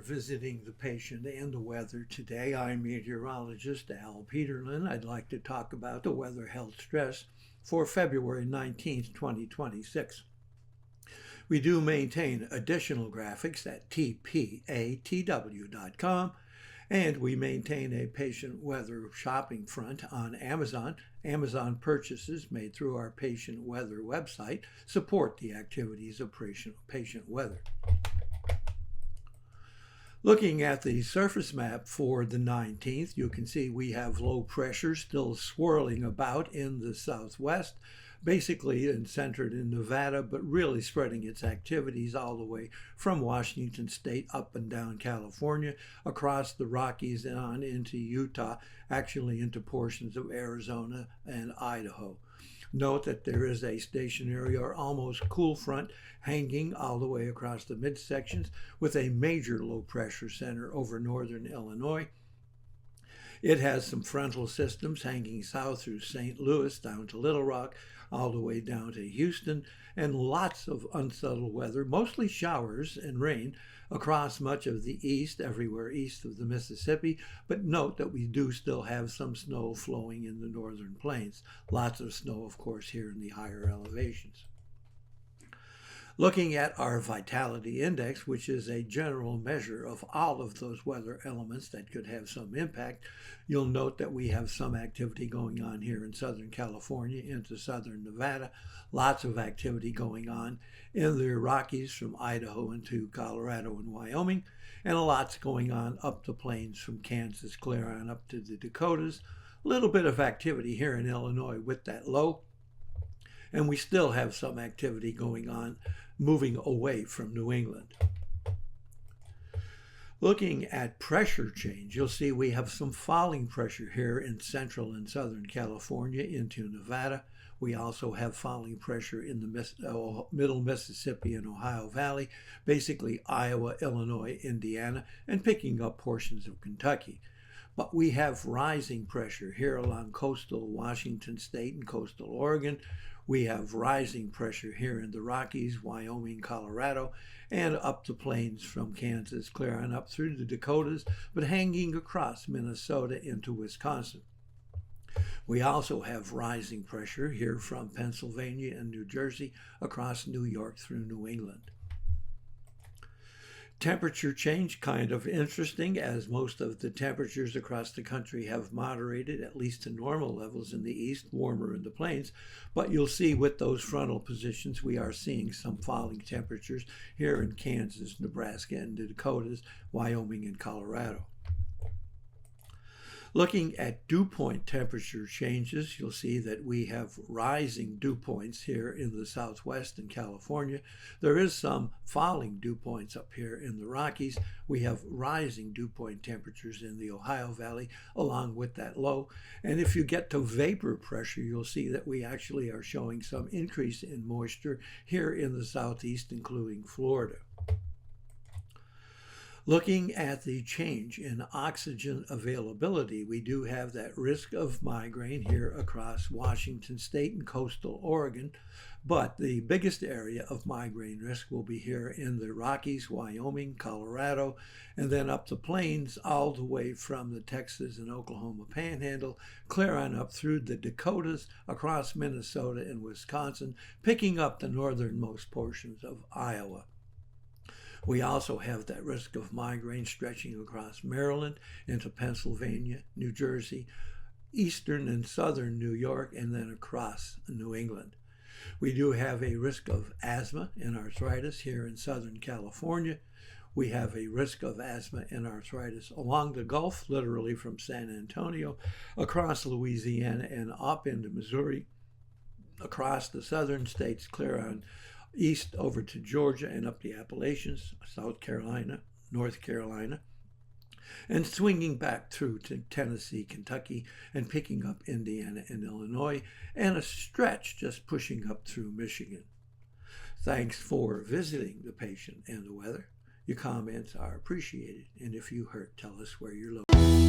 visiting the patient and the weather today. I'm meteorologist Al Peterlin. I'd like to talk about the weather health stress for February 19th, 2026. We do maintain additional graphics at tpatw.com, and we maintain a patient weather shopping front on Amazon. Amazon purchases made through our patient weather website support the activities of patient weather. Looking at the surface map for the 19th, you can see we have low pressure still swirling about in the southwest, basically centered in Nevada, but really spreading its activities all the way from Washington State up and down California, across the Rockies and on into Utah, actually into portions of Arizona and Idaho. Note that there is a stationary or almost cool front hanging all the way across the midsections with a major low pressure center over northern Illinois. It has some frontal systems hanging south through St. Louis down to Little Rock, all the way down to Houston, and lots of unsettled weather, mostly showers and rain across much of the east, everywhere east of the Mississippi. But note that we do still have some snow flowing in the northern plains. Lots of snow, of course, here in the higher elevations. Looking at our vitality index, which is a general measure of all of those weather elements that could have some impact, you'll note that we have some activity going on here in Southern California into southern Nevada, lots of activity going on in the Rockies from Idaho into Colorado and Wyoming, and a lot's going on up the plains from Kansas clear on up to the Dakotas. A little bit of activity here in Illinois with that low, and we still have some activity going on moving away from New England. Looking at pressure change, you'll see we have some falling pressure here in central and southern California into Nevada. We also have falling pressure in the middle Mississippi and Ohio Valley, basically Iowa, Illinois, Indiana, and picking up portions of Kentucky. But we have rising pressure here along coastal Washington State and coastal Oregon. We have rising pressure here in the Rockies, Wyoming, Colorado, and up the plains from Kansas, clear on up through the Dakotas, but hanging across Minnesota into Wisconsin. We also have rising pressure here from Pennsylvania and New Jersey across New York through New England. Temperature change, kind of interesting, as most of the temperatures across the country have moderated, at least to normal levels in the east, warmer in the plains. But you'll see with those frontal positions, we are seeing some falling temperatures here in Kansas, Nebraska, and the Dakotas, Wyoming, and Colorado. Looking at dew point temperature changes, you'll see that we have rising dew points here in the southwest and California. There is some falling dew points up here in the Rockies. We have rising dew point temperatures in the Ohio Valley along with that low. And if you get to vapor pressure, you'll see that we actually are showing some increase in moisture here in the southeast, including Florida. Looking at the change in oxygen availability, we do have that risk of migraine here across Washington State and coastal Oregon, but the biggest area of migraine risk will be here in the Rockies, Wyoming, Colorado, and then up the plains all the way from the Texas and Oklahoma Panhandle, clear on up through the Dakotas, across Minnesota and Wisconsin, picking up the northernmost portions of Iowa. We also have that risk of migraine stretching across Maryland into Pennsylvania, New Jersey, eastern and southern New York, and then across New England. We do have a risk of asthma and arthritis here in Southern California. We have a risk of asthma and arthritis along the Gulf, literally from San Antonio, across Louisiana and up into Missouri, across the southern states, clear on east over to Georgia and up the Appalachians, South Carolina, North Carolina, and swinging back through to Tennessee, Kentucky, and picking up Indiana and Illinois, and a stretch just pushing up through Michigan. Thanks for visiting the patient and the weather. Your comments are appreciated, and if you hurt, tell us where you're located.